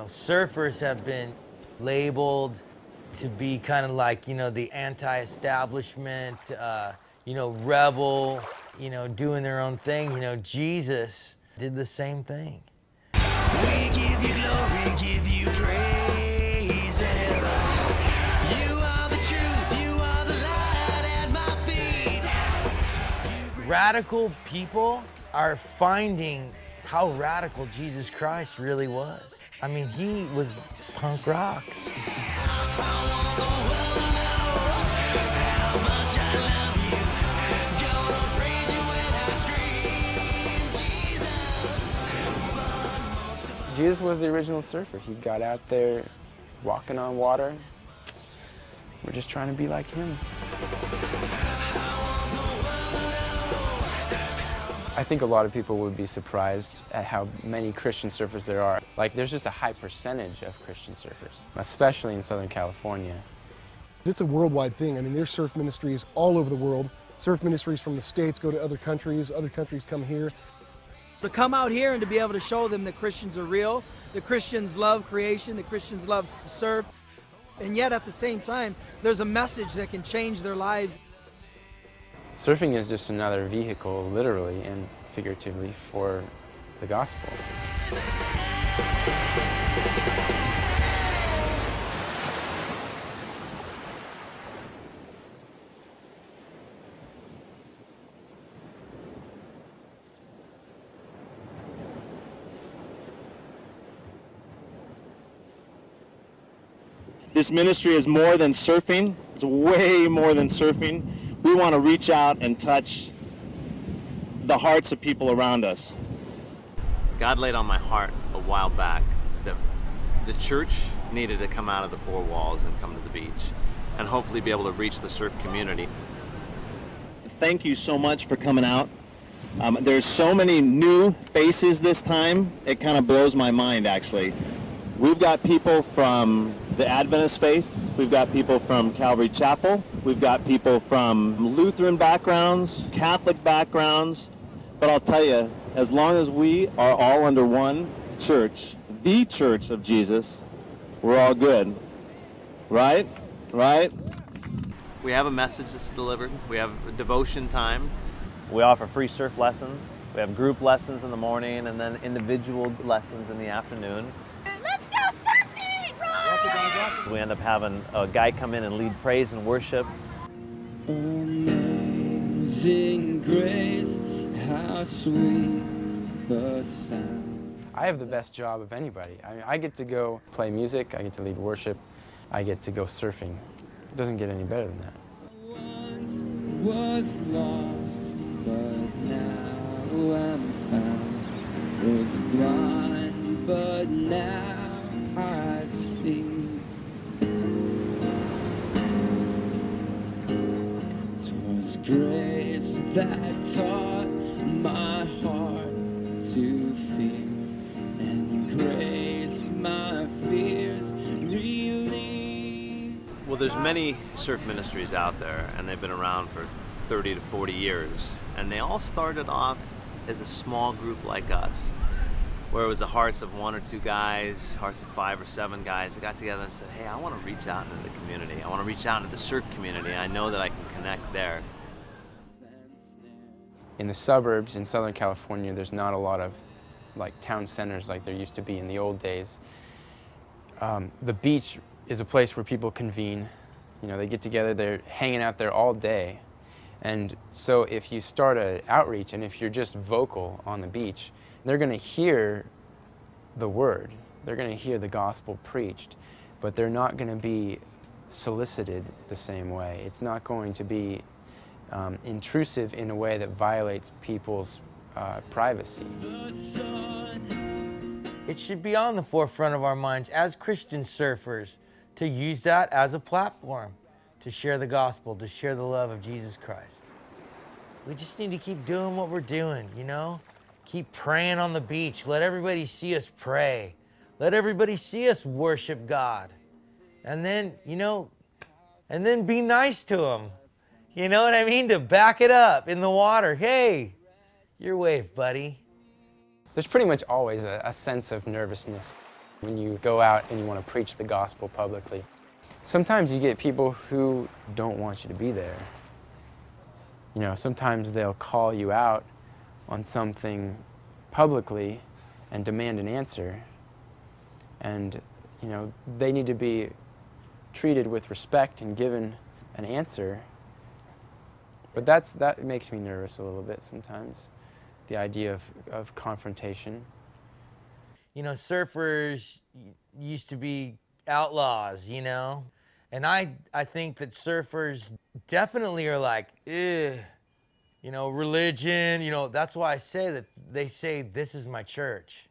surfers have been labeled to be kind of like, the anti-establishment, rebel, doing their own thing. Jesus did the same thing. We give you glory, give you praise. You are the truth, you are the light at my feet. Radical people are finding how radical Jesus Christ really was. I mean, he was punk rock. Jesus was the original surfer. He got out there walking on water. We're just trying to be like him. I think a lot of people would be surprised at how many Christian surfers there are. Like, there's just a high percentage of Christian surfers, especially in Southern California. It's a worldwide thing. I mean, there's surf ministries all over the world. Surf ministries from the States go to other countries come here. To come out here and to be able to show them that Christians are real, that Christians love creation, that Christians love surf, and yet at the same time, there's a message that can change their lives. Surfing is just another vehicle, literally and figuratively, for the gospel. This ministry is more than surfing. It's way more than surfing. We want to reach out and touch the hearts of people around us. God laid on my heart a while back that the church needed to come out of the four walls and come to the beach and hopefully be able to reach the surf community. Thank you so much for coming out. There's so many new faces this time. It kind of blows my mind, actually. We've got people from the Adventist faith. We've got people from Calvary Chapel. We've got people from Lutheran backgrounds, Catholic backgrounds. But I'll tell you, as long as we are all under one church, the Church of Jesus, we're all good. Right? Right? We have a message that's delivered. We have a devotion time. We offer free surf lessons. We have group lessons in the morning and then individual lessons in the afternoon. Let's go surfing, Roy! We end up having a guy come in and lead praise and worship. Amazing grace, how sweet the sound. I have the best job of anybody. I get to go play music, I get to lead worship, I get to go surfing. It doesn't get any better than that. Once was lost, but now I'm found. Was blind, but now I see. Twas grace that taught my heart to fear, and grace my fears relieved. Well, there's many surf ministries out there, and they've been around for 30 to 40 years, and they all started off as a small group like us, where it was the hearts of one or two guys, hearts of 5 or 7 guys that got together and said, hey, I want to reach out into the community. I want to reach out into the surf community. I know that I can connect there. In the suburbs in Southern California, there's not a lot of town centers like there used to be in the old days. The beach is a place where people convene. You know, they get together, they're hanging out there all day. And so if you start an outreach and if you're just vocal on the beach, they're going to hear the word. They're going to hear the gospel preached, but they're not going to be solicited the same way. It's not going to be intrusive in a way that violates people's privacy. It should be on the forefront of our minds as Christian surfers to use that as a platform to share the gospel, to share the love of Jesus Christ. We just need to keep doing what we're doing, you know? Keep praying on the beach. Let everybody see us pray. Let everybody see us worship God. And then, and then be nice to them. You know what I mean? To back it up in the water. Hey, your wave, buddy. There's pretty much always a sense of nervousness. When you go out and you want to preach the gospel publicly, sometimes you get people who don't want you to be there. You know, sometimes they'll call you out on something publicly and demand an answer. And, you know, they need to be treated with respect and given an answer. But that makes me nervous a little bit sometimes, the idea of confrontation. You know, surfers used to be outlaws, you know? And I think that surfers definitely are like, ugh, you know, religion, you know, that's why I say that they say, this is my church.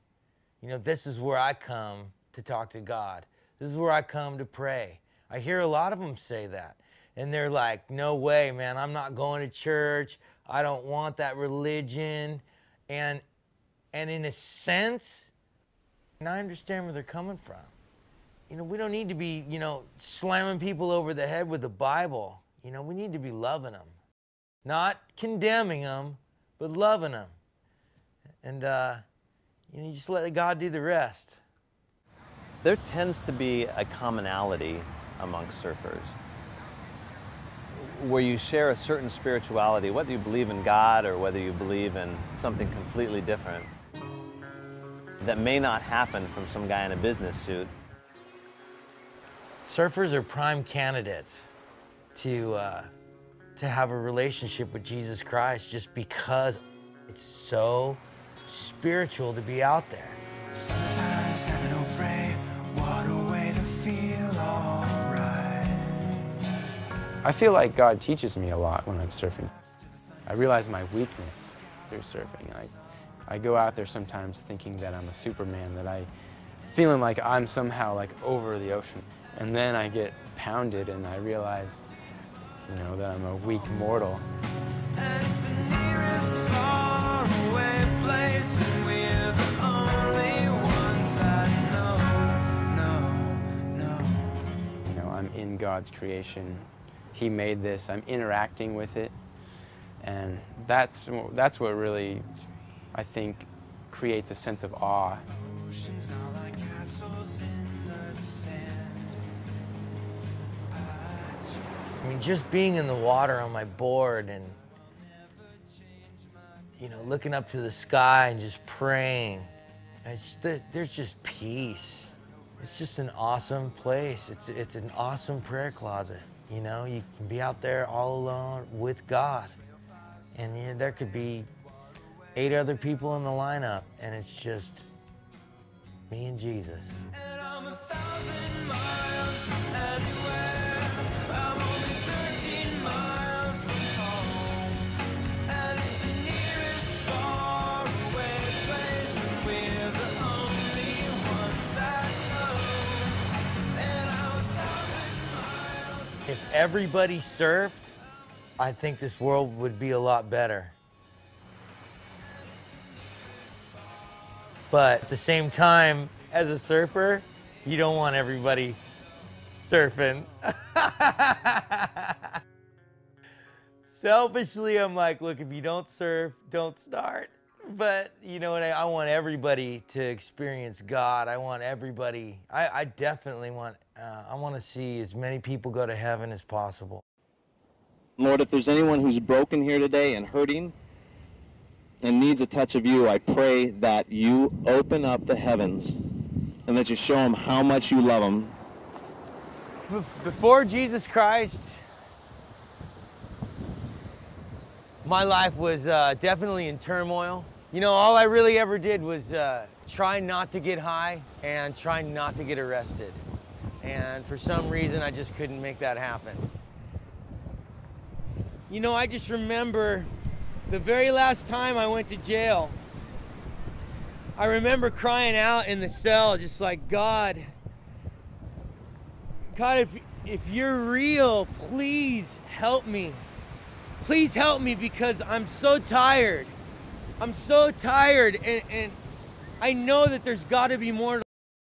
You know, this is where I come to talk to God. This is where I come to pray. I hear a lot of them say that. And they're like, no way, man, I'm not going to church. I don't want that religion. And in a sense, and I understand where they're coming from. You know, we don't need to be, you know, slamming people over the head with the Bible. You know, we need to be loving them. Not condemning them, but loving them. And, you know, you just let God do the rest. There tends to be a commonality amongst surfers where you share a certain spirituality, whether you believe in God or whether you believe in something completely different that may not happen from some guy in a business suit. Surfers are prime candidates to have a relationship with Jesus Christ just because it's so spiritual to be out there. Sometimes seminal frame, water way to feel alright. I feel like God teaches me a lot when I'm surfing. I realize my weakness through surfing. I go out there sometimes thinking that I'm a Superman, that feeling like I'm somehow like over the ocean. And then I get pounded and I realize, you know, that I'm a weak mortal. And it's the nearest faraway place, and we're the only ones that know. You know, I'm in God's creation. He made this. I'm interacting with it. And that's what really, I think, creates a sense of awe. Oceans now like castles in the sand. I mean, just being in the water on my board and, you know, looking up to the sky and just praying, there's just peace. It's just an awesome place. It's an awesome prayer closet. You know, you can be out there all alone with God. And you know, there could be 8 other people in the lineup, and it's just me and Jesus. And I'm 1,000 miles from anywhere. I'm only 13 miles from home. And it's the nearest faraway place, and we're the only ones that know. And I'm 1,000 miles from If everybody surfed, I think this world would be a lot better. But at the same time, as a surfer, you don't want everybody surfing. Selfishly, I'm like, look, if you don't surf, don't start. But you know what, I want everybody to experience God. I want everybody, I definitely want, I want to see as many people go to heaven as possible. Lord, if there's anyone who's broken here today and hurting and needs a touch of you, I pray that you open up the heavens and that you show them how much you love them. Before Jesus Christ, my life was definitely in turmoil. You know, all I really ever did was try not to get high and try not to get arrested. And for some reason, I just couldn't make that happen. You know, I just remember the very last time I went to jail, I remember crying out in the cell, just like, God, if you're real, please help me. Please help me, because I'm so tired. I'm so tired, and I know that there's got to be more to